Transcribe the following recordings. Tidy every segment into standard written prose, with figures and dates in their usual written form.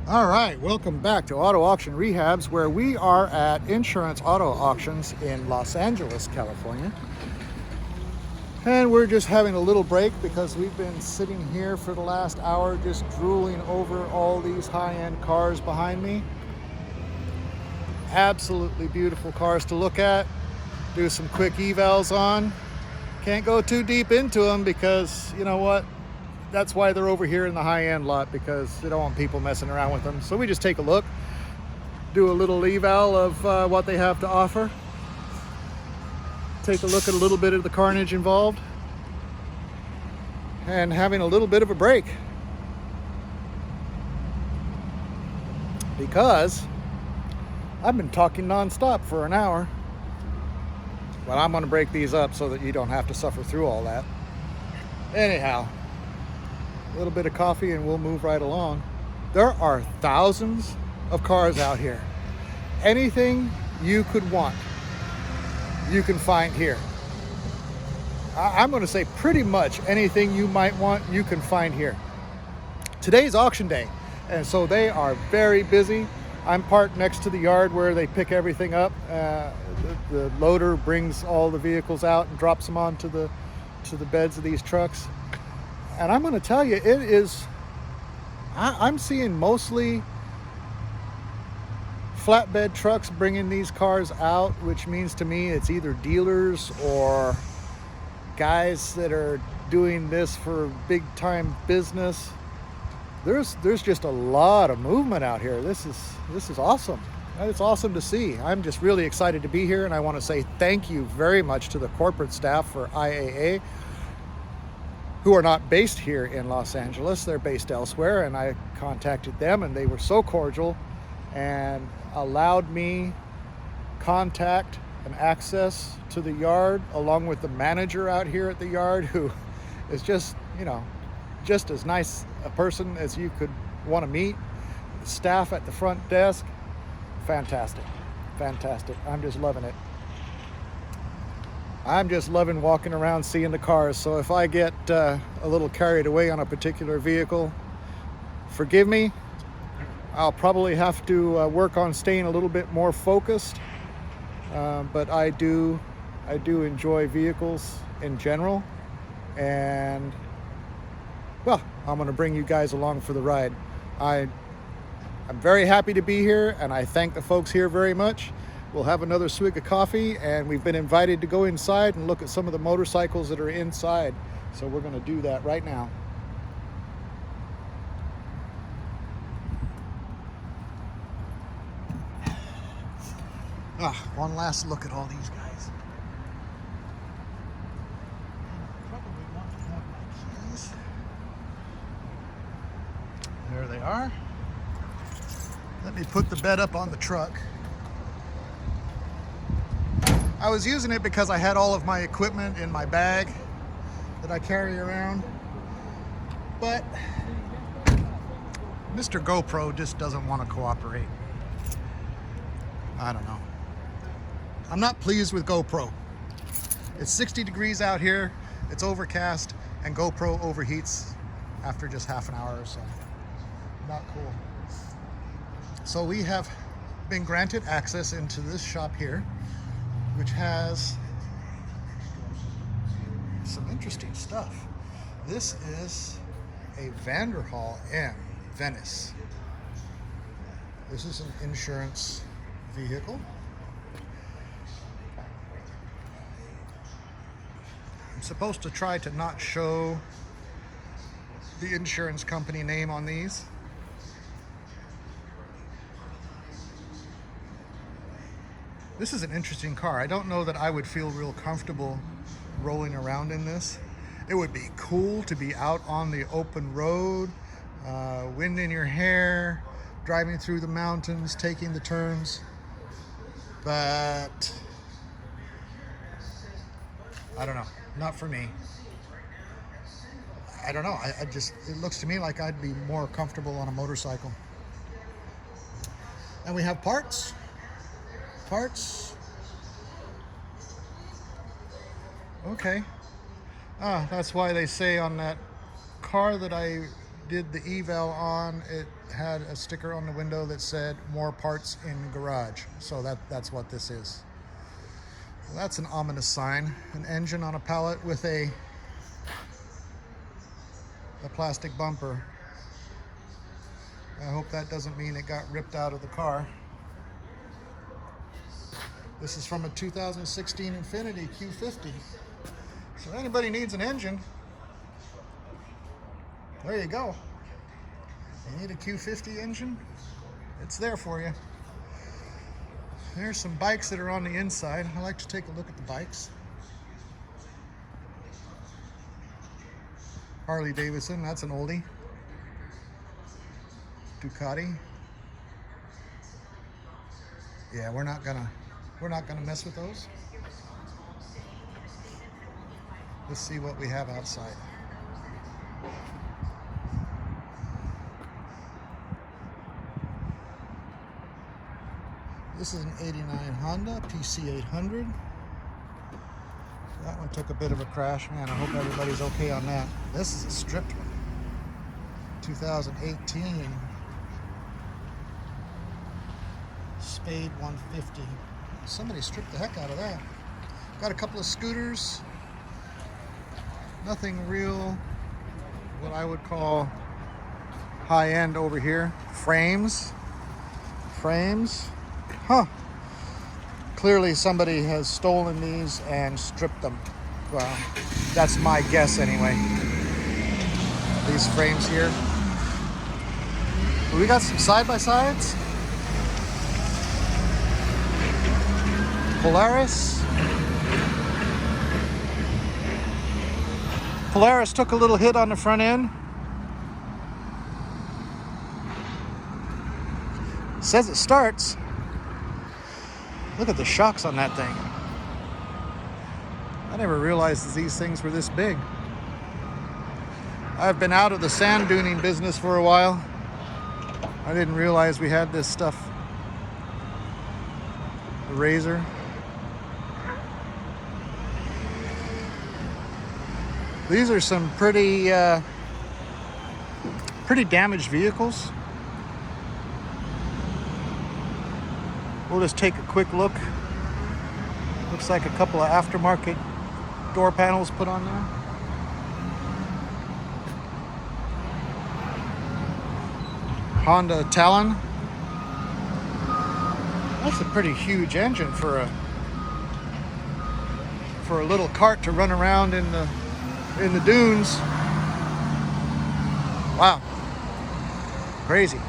All right, welcome back to Auto Auction Rehabs, where we are at Insurance Auto Auctions in Los Angeles, California. And we're just having a little break because we've been sitting here for the last hour just drooling over all these high-end cars behind me. Absolutely beautiful cars to look at, do some quick evals on. Can't go too deep into them because, you know what? That's why they're over here in the high-end lot, because they don't want people messing around with them. So we just take a look, do a little eval of what they have to offer, take a look at a little bit of the carnage involved, and having a little bit of a break. Because I've been talking non-stop for an hour. Well, I'm going to break these up so that you don't have to suffer through all that. Anyhow, a little bit of coffee and we'll move right along. There are thousands of cars out here. Anything you could want, you can find here. I'm going to say pretty much anything you might want, you can find here. Today's auction day, and so they are very busy. I'm parked next to the yard where they pick everything up. The loader brings all the vehicles out and drops them onto the beds of these trucks. And I'm going to tell you, I'm seeing mostly flatbed trucks bringing these cars out, which means to me it's either dealers or guys that are doing this for big time business. There's just a lot of movement out here. This is awesome. It's awesome to see. I'm just really excited to be here, and I want to say thank you very much to the corporate staff for IAA, who are not based here in Los Angeles. They're based elsewhere, and I contacted them and they were so cordial and allowed me contact and access to the yard, along with the manager out here at the yard, who is just as nice a person as you could want to meet. The staff at the front desk, fantastic. I'm just loving it. I'm just loving walking around seeing the cars. So if I get a little carried away on a particular vehicle, forgive me. I'll probably have to work on staying a little bit more focused. But I do enjoy vehicles in general. And, well, I'm going to bring you guys along for the ride. I'm very happy to be here, and I thank the folks here very much. We'll have another swig of coffee, and we've been invited to go inside and look at some of the motorcycles that are inside. So we're going to do that right now. One last look at all these guys. Probably want to have my keys. There they are. Let me put the bed up on the truck. I was using it because I had all of my equipment in my bag that I carry around, but Mr. GoPro just doesn't want to cooperate. I don't know. I'm not pleased with GoPro. It's 60 degrees out here, it's overcast, and GoPro overheats after just half an hour or so. Not cool. So we have been granted access into this shop here, which has some interesting stuff. This is a Vanderhall M Venice. This is an insurance vehicle. I'm supposed to try to not show the insurance company name on these. This is an interesting car. I don't know that I would feel real comfortable rolling around in this. It would be cool to be out on the open road, wind in your hair, driving through the mountains, taking the turns. But I don't know, not for me. I don't know, it looks to me like I'd be more comfortable on a motorcycle. And we have parts. Okay. That's why they say on that car that I did the eval on, it had a sticker on the window that said more parts in garage. So that's what this is. Well, that's an ominous sign. An engine on a pallet with a plastic bumper. I hope that doesn't mean it got ripped out of the car. This is from a 2016 Infiniti Q50. So if anybody needs an engine, there you go. You need a Q50 engine? It's there for you. There's some bikes that are on the inside. I like to take a look at the bikes. Harley Davidson, that's an oldie. Ducati. Yeah, we're not gonna mess with those. Let's see what we have outside. This is an 89 Honda PC800. That one took a bit of a crash. Man, I hope everybody's okay on that. This is a stripped one. 2018 Spade 150. Somebody stripped the heck out of that. Got a couple of scooters. Nothing real, what I would call high-end over here. Frames. Huh. Clearly somebody has stolen these and stripped them. Well, that's my guess anyway. These frames here. We got some side-by-sides. Polaris took a little hit on the front end. Says it starts. Look at the shocks on that thing. I never realized that these things were this big. I've been out of the sand duning business for a while. I didn't realize we had this stuff. The Razor. These are some pretty damaged vehicles. We'll just take a quick look. Looks like a couple of aftermarket door panels put on there. Honda Talon. That's a pretty huge engine for a little cart to run around in the dunes. Wow. Crazy.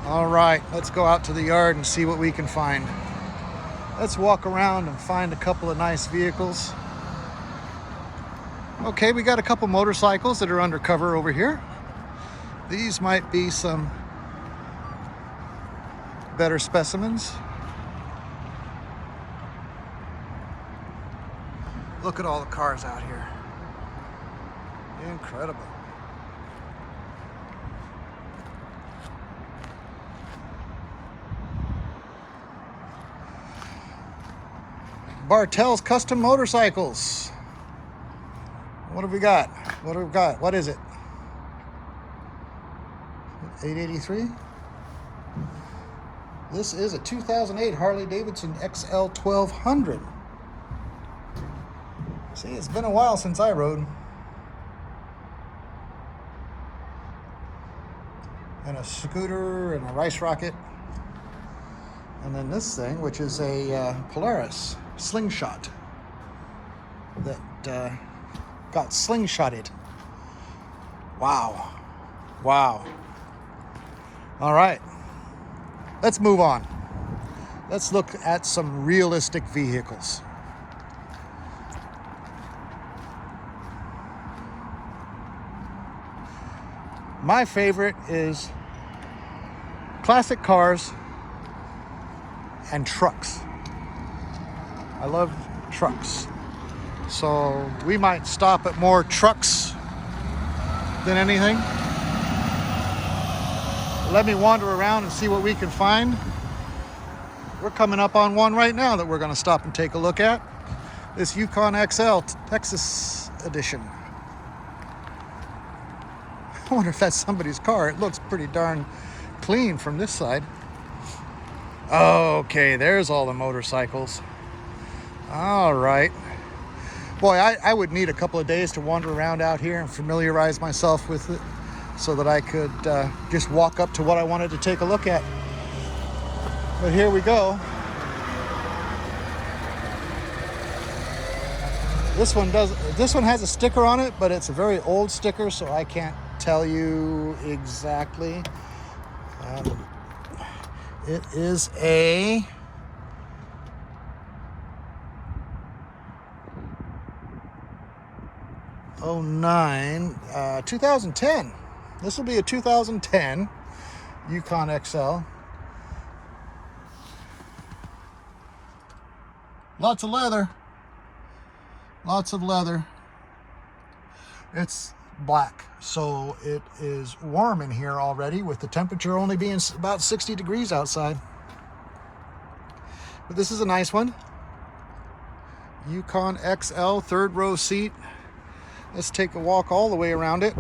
All right, let's go out to the yard and see what we can find. Let's walk around and find a couple of nice vehicles. Okay, we got a couple motorcycles that are undercover over here. These might be some better specimens. Look at all the cars out here. Incredible. Bartell's Custom Motorcycles. What have we got? What is it? 883? This is a 2008 Harley Davidson XL 1200. See, it's been a while since I rode. And a scooter and a rice rocket. And then this thing, which is a Polaris slingshot that got slingshotted. Wow. All right, let's move on. Let's look at some realistic vehicles. My favorite is classic cars and trucks. I love trucks. So we might stop at more trucks than anything. Let me wander around and see what we can find. We're coming up on one right now that we're going to stop and take a look at. This Yukon XL Texas edition. I wonder if that's somebody's car. It looks pretty darn clean from this side. Okay, there's all the motorcycles. All right. Boy, I would need a couple of days to wander around out here and familiarize myself with it so that I could just walk up to what I wanted to take a look at. But here we go. This one has a sticker on it, but it's a very old sticker, so I can't tell you exactly. It is a 2010. This will be a 2010 Yukon XL. Lots of leather. Lots of leather. It's black, so it is warm in here already, with the temperature only being about 60 degrees outside. But this is a nice one. Yukon XL, third row seat. Let's take a walk all the way around it.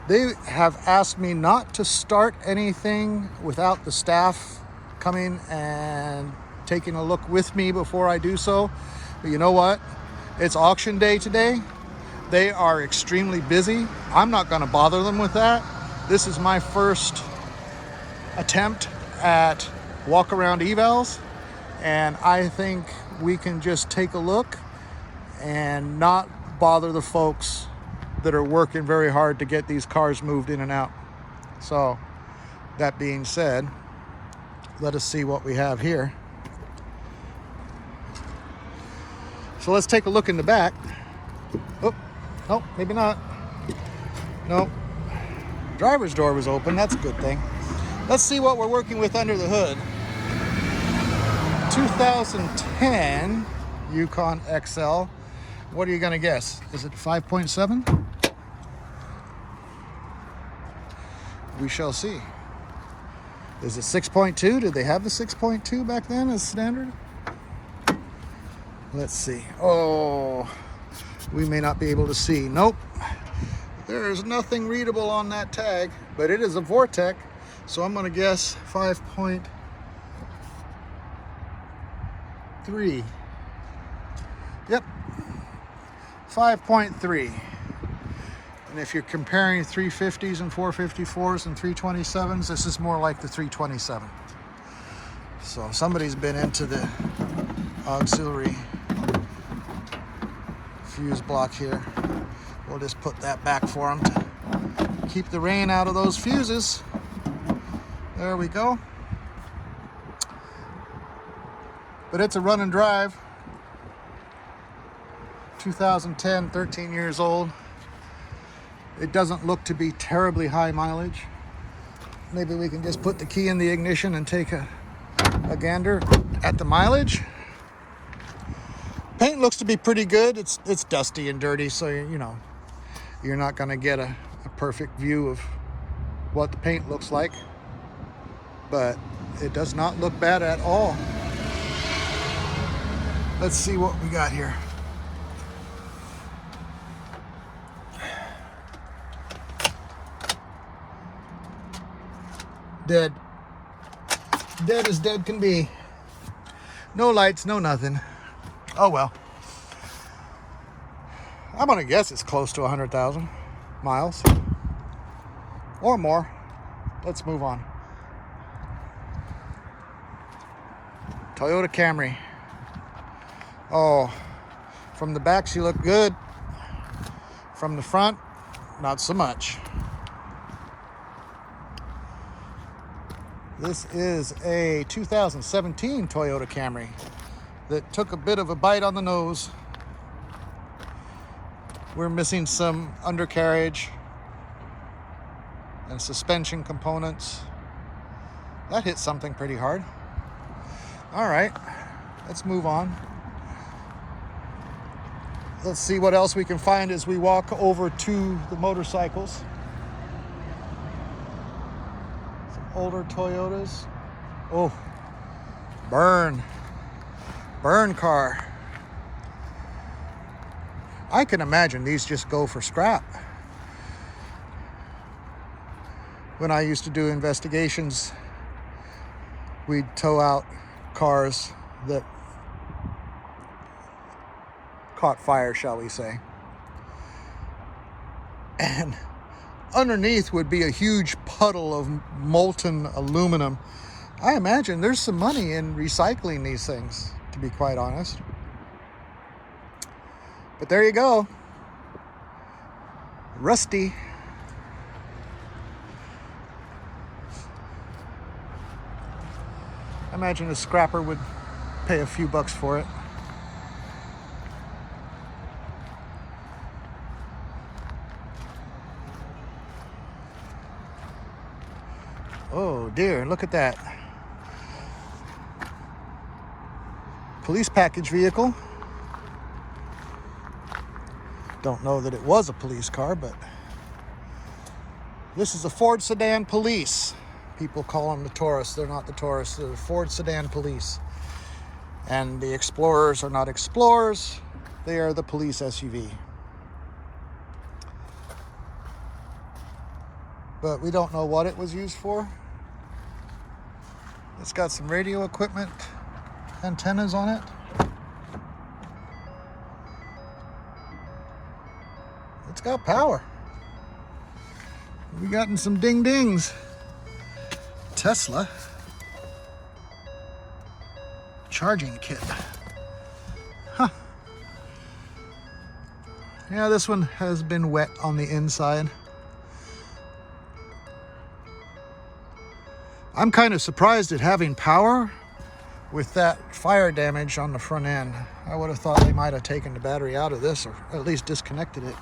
They have asked me not to start anything without the staff coming and taking a look with me before I do so. But you know what? It's auction day today. They are extremely busy. I'm not going to bother them with that. This is my first attempt at Walkaround Evals, and I think we can just take a look and not bother the folks that are working very hard to get these cars moved in and out. So that being said, let us see what we have here. So let's take a look in the back. Oh, no, maybe not. No, driver's door was open. That's a good thing. Let's see what we're working with under the hood. 2010 Yukon XL. What are you gonna guess? Is it 5.7? We shall see. Is it 6.2? Did they have the 6.2 back then as standard? Let's see. Oh, we may not be able to see. Nope. There's nothing readable on that tag, but it is a Vortec, so I'm gonna guess 5.3. Yep, 5.3. And if you're comparing 350s and 454s and 327s, this is more like the 327. So somebody's been into the auxiliary fuse block here. We'll just put that back for them to keep the rain out of those fuses. There we go. But it's a run and drive. 2010, 13 years old. It doesn't look to be terribly high mileage. Maybe we can just put the key in the ignition and take a gander at the mileage. Paint looks to be pretty good. It's dusty and dirty, so you know, you're not going to get a perfect view of what the paint looks like. But it does not look bad at all. Let's see what we got here. Dead. Dead as dead can be. No lights, no nothing. Oh well. I'm gonna guess it's close to 100,000 miles or more. Let's move on. Toyota Camry. Oh, from the back she looked good. From the front, not so much. This is a 2017 Toyota Camry that took a bit of a bite on the nose. We're missing some undercarriage and suspension components. That hit something pretty hard. All right, let's move on. Let's see what else we can find as we walk over to the motorcycles. Older Toyotas. Oh, burn car. I can imagine these just go for scrap. When I used to do investigations, we'd tow out cars that caught fire, shall we say. And underneath would be a huge puddle of molten aluminum. I imagine there's some money in recycling these things, to be quite honest. But there you go. Rusty. I imagine a scrapper would pay a few bucks for it. Oh dear, look at that. Police package vehicle. Don't know that it was a police car, but this is a Ford Sedan Police. People call them the Taurus. They're not the Taurus. They're the Ford Sedan Police. And the Explorers are not Explorers. They are the police SUV. But we don't know what it was used for. It's got some radio equipment, antennas on it. It's got power. We gotten some ding dings. Tesla charging kit. Huh. Yeah, this one has been wet on the inside. I'm kind of surprised at having power with that fire damage on the front end. I would have thought they might have taken the battery out of this, or at least disconnected it.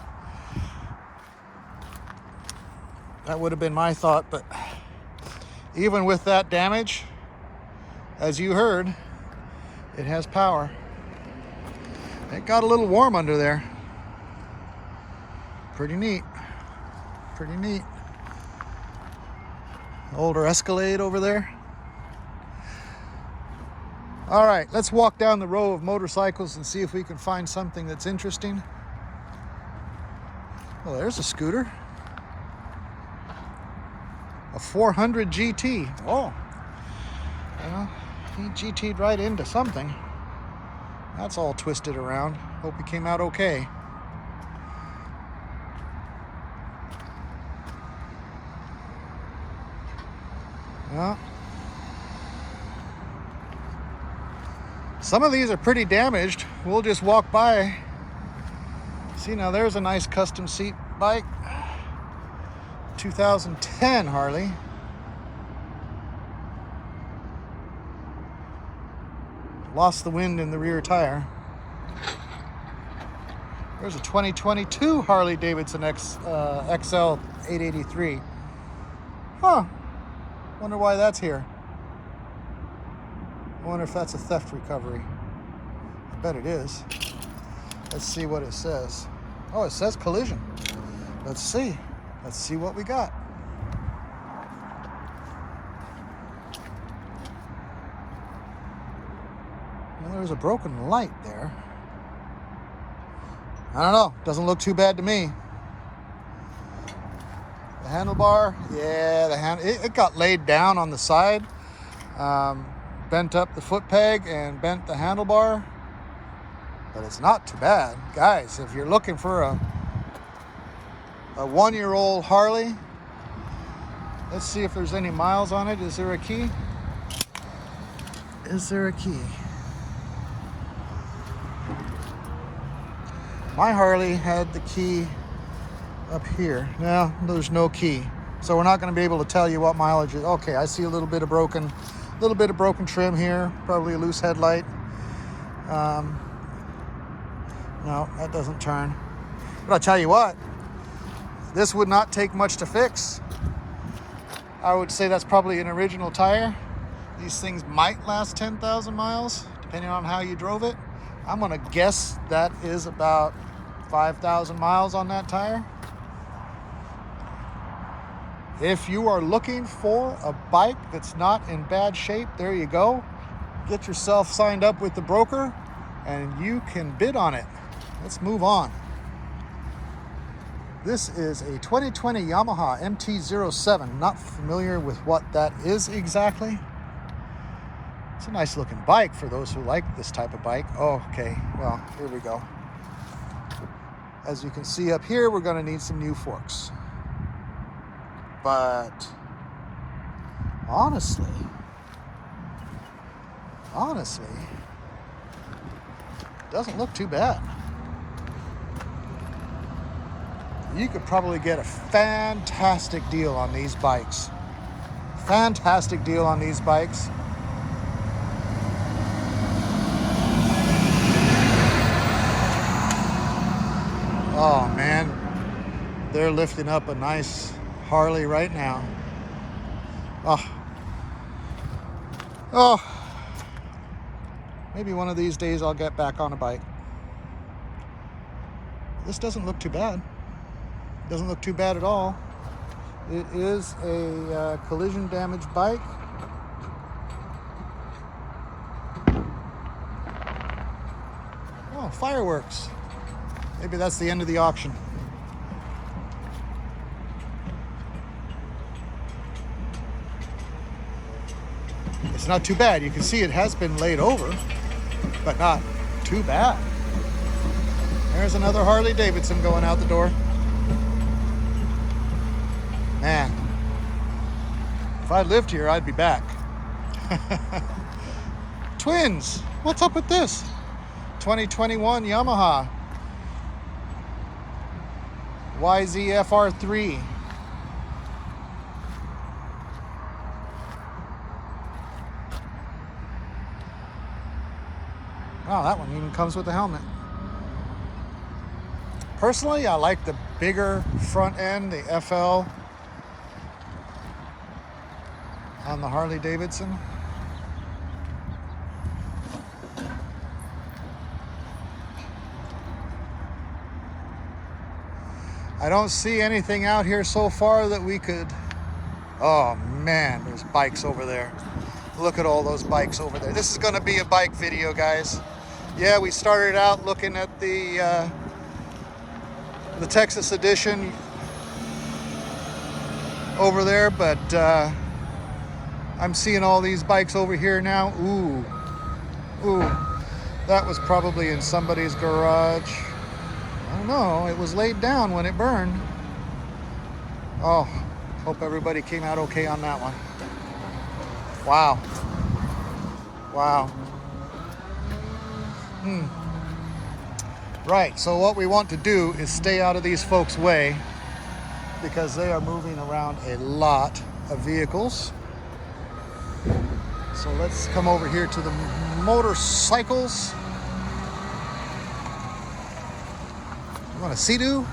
That would have been my thought, but even with that damage, as you heard, it has power. It got a little warm under there. Pretty neat. Pretty neat. Older Escalade over there. All right, let's walk down the row of motorcycles and see if we can find something that's interesting. Well, there's a scooter. A 400 GT. Oh, well, he GT'd right into something. That's all twisted around. Hope he came out okay. Well, some of these are pretty damaged. We'll just walk by. See, now there's a nice custom seat bike. 2010 Harley. Lost the wind in the rear tire. There's a 2022 Harley Davidson XL 883. Huh. Wonder why that's here. I wonder if that's a theft recovery. I bet it is. Let's see what it says. Oh, it says collision. Let's see. Let's see what we got. Well, there's a broken light there. I don't know. Doesn't look too bad to me. The handlebar, yeah, it got laid down on the side, bent up the foot peg and bent the handlebar, but it's not too bad. Guys, if you're looking for a one-year-old Harley, let's see if there's any miles on it. Is there a key? Is there a key? My Harley had the key up here. Now there's no key, so we're not going to be able to tell you what mileage is. Okay, I see a little bit of broken trim here, probably a loose headlight. No, that doesn't turn. But I'll tell you what, this would not take much to fix. I would say that's probably an original tire. These things might last 10,000 miles, depending on how you drove it. I'm gonna guess that is about 5,000 miles on that tire. If you are looking for a bike that's not in bad shape, there you go. Get yourself signed up with the broker and you can bid on it. Let's move on. This is a 2020 Yamaha MT-07. Not familiar with what that is exactly. It's a nice looking bike for those who like this type of bike. Oh, okay, well, here we go. As you can see up here, we're gonna need some new forks. But honestly, doesn't look too bad. You could probably get a fantastic deal on these bikes. Fantastic deal on these bikes. Oh man, they're lifting up a nice Harley right now. Oh, maybe one of these days I'll get back on a bike. This doesn't look too bad. Doesn't look too bad at all. It is a collision damaged bike. Oh, fireworks. Maybe that's the end of the auction. It's not too bad. You can see it has been laid over, but not too bad. There's another Harley Davidson going out the door. Man, if I lived here, I'd be back. Twins, what's up with this? 2021 Yamaha YZF-R3. Wow, that one even comes with a helmet. Personally, I like the bigger front end, the FL on the Harley Davidson. I don't see anything out here so far that we could... Oh man, there's bikes over there. Look at all those bikes over there. This is going to be a bike video, guys. Yeah, we started out looking at the Texas edition over there, but I'm seeing all these bikes over here now. Ooh, that was probably in somebody's garage. I don't know, it was laid down when it burned. Oh, hope everybody came out okay on that one. Wow. Right, so what we want to do is stay out of these folks' way because they are moving around a lot of vehicles. So let's come over here to the motorcycles. You want a Sea-Doo?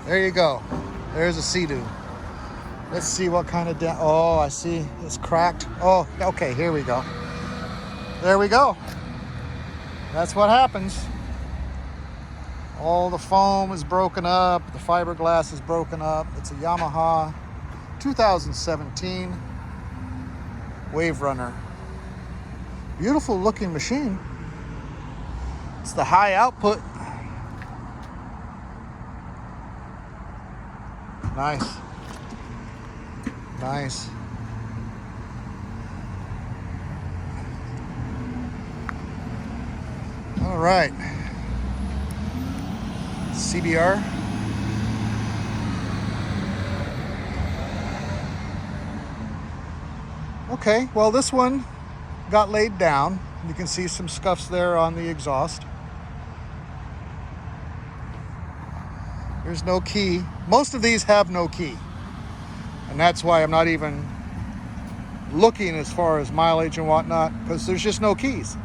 There you go. There's a Sea-Doo. Let's see what kind of... Oh, I see. It's cracked. Oh, okay, here we go. There we go. That's what happens. All the foam is broken up. The fiberglass is broken up. It's a Yamaha 2017 Wave Runner. Beautiful looking machine. It's the high output. Nice. Nice. All right. CBR. Okay, well this one got laid down. You can see some scuffs there on the exhaust. There's no key. Most of these have no key. And that's why I'm not even looking as far as mileage and whatnot, because there's just no keys.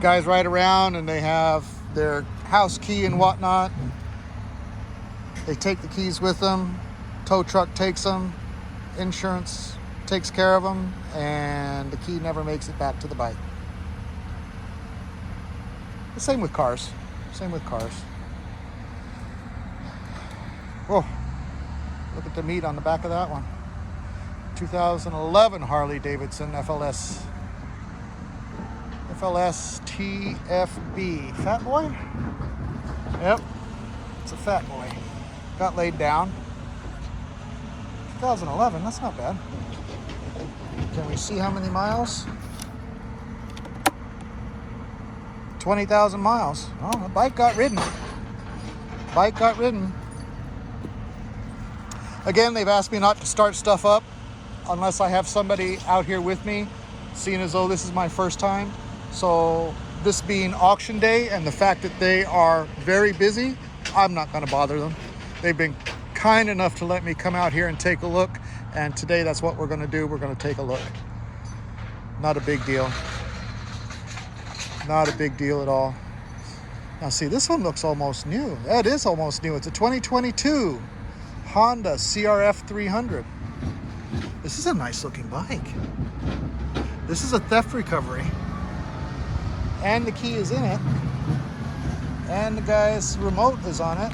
Guys ride around and they have their house key and whatnot. They take the keys with them. Tow truck takes them. Insurance takes care of them. And the key never makes it back to the bike. The same with cars. Same with cars. Whoa, look at the meat on the back of that one. 2011 Harley Davidson FLS. FLS TFB. Fat Boy? Yep, it's a Fat Boy. Got laid down. 2011, that's not bad. Can we see how many miles? 20,000 miles. Oh, the bike got ridden. Bike got ridden. Again, they've asked me not to start stuff up unless I have somebody out here with me, seeing as though this is my first time. So this being auction day and the fact that they are very busy, I'm not going to bother them. They've been kind enough to let me come out here and take a look, and today that's what we're going to do. We're going to take a look. Not a big deal. Not a big deal at all. Now see, this one looks almost new. That is almost new. It's a 2022 Honda CRF 300. This is a nice looking bike. This is a theft recovery. And the key is in it. And the guy's remote is on it.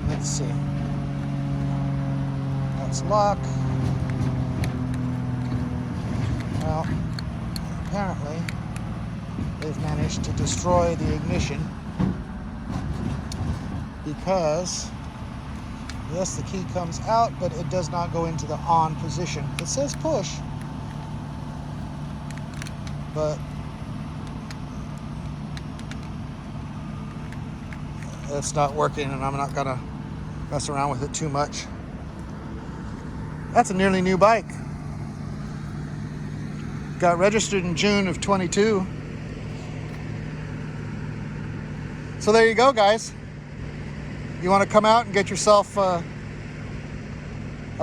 Let's see. That's lock. Well, apparently they've managed to destroy the ignition because, yes, the key comes out, but it does not go into the on position. It says push, but it's not working, and I'm not gonna mess around with it too much. That's a nearly new bike. Got registered in June of 22. So there you go, guys. You want to come out and get yourself a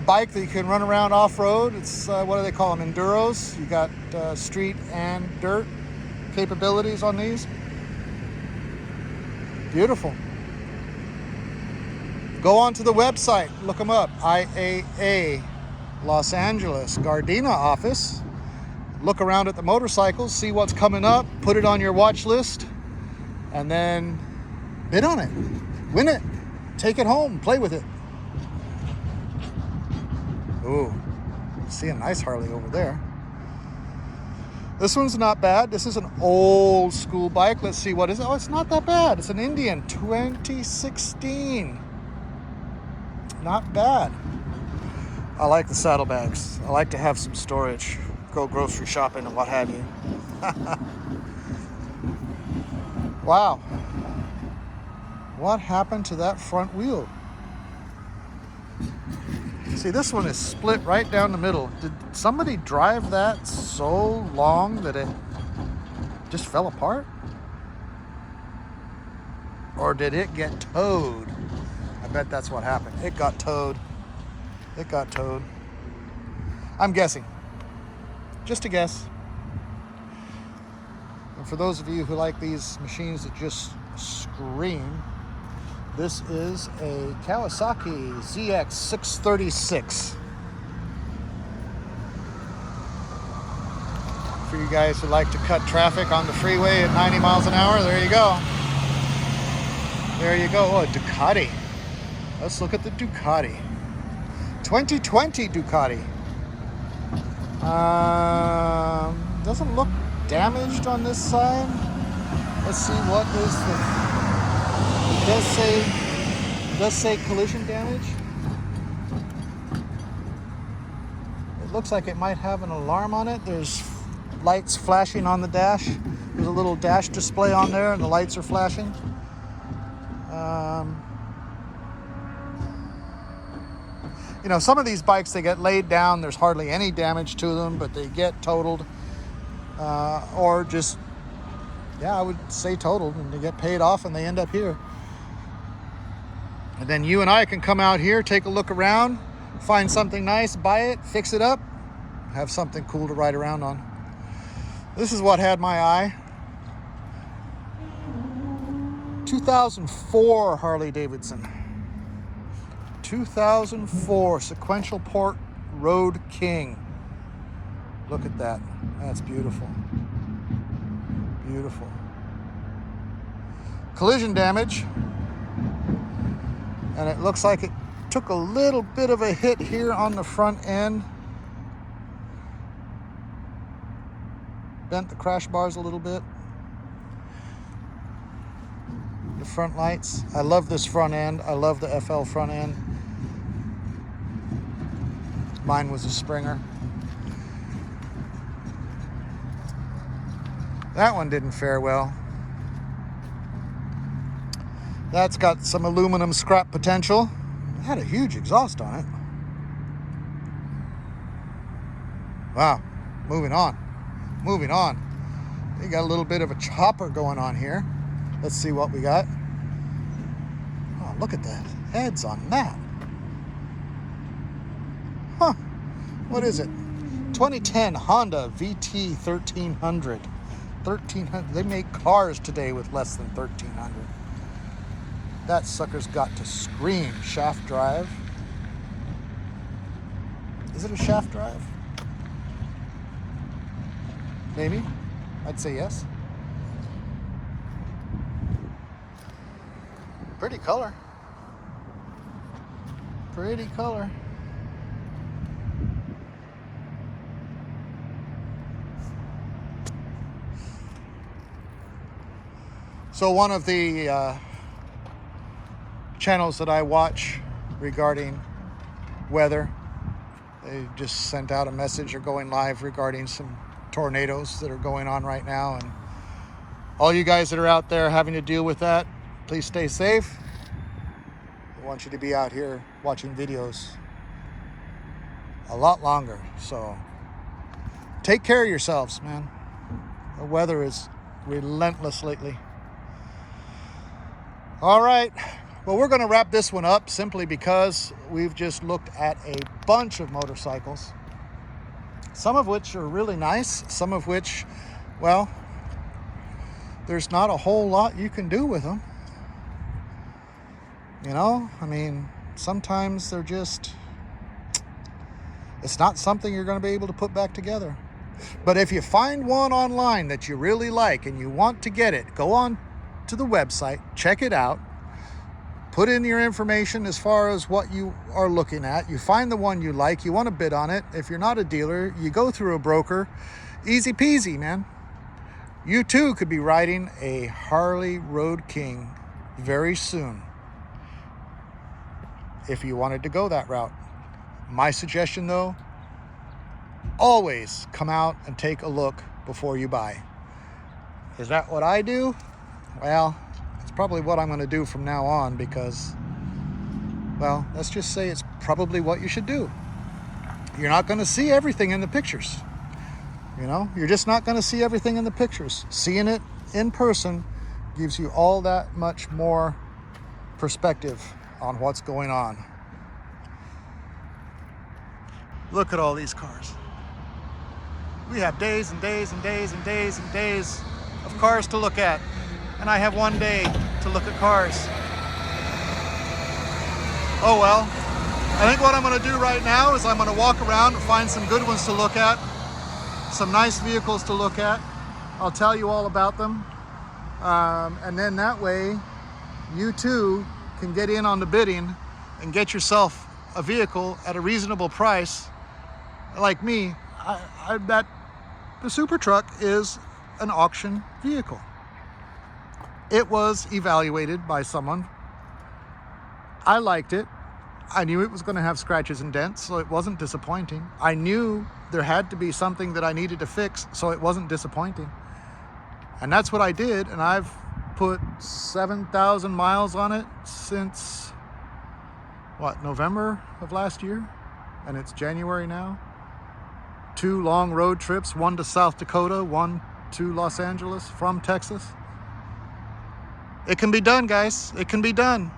bike that you can run around off-road. It's, what do they call them, enduros. You got street and dirt capabilities on these. Beautiful. Go on to the website, look them up. IAA Los Angeles Gardena office. Look around at the motorcycles, see what's coming up, put it on your watch list, and then bid on it. Win it. Take it home. Play with it. Ooh, see a nice Harley over there. This one's not bad. This is an old school bike. Let's see, what is it? Oh, it's not that bad. It's an Indian 2016. Not bad. I like the saddlebags. I like to have some storage. Go grocery shopping and what have you. Wow. What happened to that front wheel? See, this one is split right down the middle. Did somebody drive that so long that it just fell apart? Or did it get towed? I bet that's what happened. It got towed. It got towed. I'm guessing. Just a guess. And for those of you who like these machines that just scream, this is a Kawasaki ZX636. For you guys who like to cut traffic on the freeway at 90 miles an hour, there you go. There you go. Oh, a Ducati. Let's look at the Ducati. 2020 Ducati. Doesn't look damaged on this side. Let's see, what is the... It does say collision damage. It looks like it might have an alarm on it. There's lights flashing on the dash. There's a little dash display on there and the lights are flashing. You know, some of these bikes, they get laid down, there's hardly any damage to them, but they get totaled, or just, yeah, I would say totaled, and they get paid off and they end up here. And then you and I can come out here, take a look around, find something nice, buy it, fix it up, have something cool to ride around on. This is what had my eye. 2004 Harley Davidson. 2004 Sequential Port Road King. Look at that. That's beautiful. Beautiful. Collision damage. And it looks like it took a little bit of a hit here on the front end. bent the crash bars a little bit. The front lights. I love this front end. I love the FL front end. Mine was a Springer. That one didn't fare well. That's got some aluminum scrap potential. It had a huge exhaust on it. Wow, moving on. Moving on. We got a little bit of a chopper going on here. Let's see what we got. Oh, look at the heads on that. Huh, what is it? 2010 Honda VT 1300. 1300. They make cars today with less than 1300. That sucker's got to scream. Shaft drive. Is it a shaft drive? Maybe. I'd say yes. Pretty color. Pretty color. So one of the channels that I watch regarding weather, they just sent out a message or going live regarding some tornadoes that are going on right now. And all you guys that are out there having to deal with that, please stay safe. I want you to be out here watching videos a lot longer. So take care of yourselves, man. The weather is relentless lately. All right. Well, we're going to wrap this one up simply because we've just looked at a bunch of motorcycles, some of which are really nice, some of which, well, there's not a whole lot you can do with them. You know, I mean, sometimes they're just, it's not something you're going to be able to put back together. But if you find one online that you really like and you want to get it, go on to the website, check it out. Put in your information as far as what you are looking at. You find the one you like, you want to bid on it. If you're not a dealer, you go through a broker. Easy peasy, man. You too could be riding a Harley Road King very soon if you wanted to go that route. My suggestion though, always come out and take a look before you buy. Is that what I do? Well, probably what I'm going to do from now on because, well, let's just say it's probably what you should do. You're not going to see everything in the pictures. You know, you're just not going to see everything in the pictures. Seeing it in person gives you all that much more perspective on what's going on. Look at all these cars. We have days and days and days and days and days of cars to look at. And I have one day to look at cars. Oh well. I think what I'm going to do right now is I'm going to walk around and find some good ones to look at. Some nice vehicles to look at. I'll tell you all about them. And then that way, you too can get in on the bidding and get yourself a vehicle at a reasonable price. Like me, I bet the Super Truck is an auction vehicle. It was evaluated by someone. I liked it. I knew it was going to have scratches and dents, so it wasn't disappointing. I knew there had to be something that I needed to fix, so it wasn't disappointing. And that's what I did, and I've put 7,000 miles on it since, what, November of last year? And it's January now. 2 long road trips, one to South Dakota, one to Los Angeles from Texas. It can be done, guys. It can be done.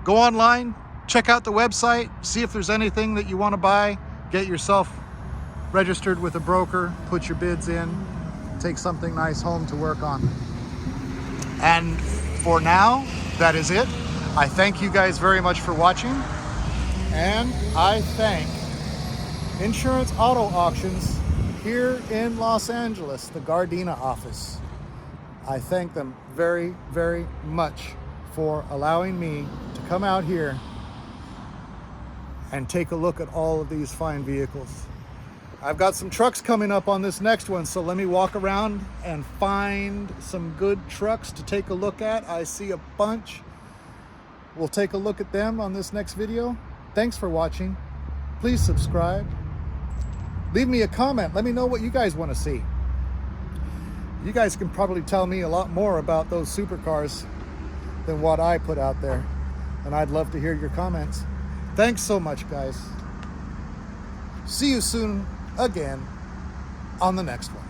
Go online, check out the website, see if there's anything that you want to buy, get yourself registered with a broker, put your bids in, take something nice home to work on. And for now, that is it. I thank you guys very much for watching, and I thank Insurance Auto Auctions here in Los Angeles, the Gardena office. I thank them very, very much for allowing me to come out here and take a look at all of these fine vehicles. I've got some trucks coming up on this next one, so let me walk around and find some good trucks to take a look at. I see a bunch. We'll take a look at them on this next video. Thanks for watching. Please subscribe. Leave me a comment. Let me know what you guys want to see. You guys can probably tell me a lot more about those supercars than what I put out there. And I'd love to hear your comments. Thanks so much, guys. See you soon again on the next one.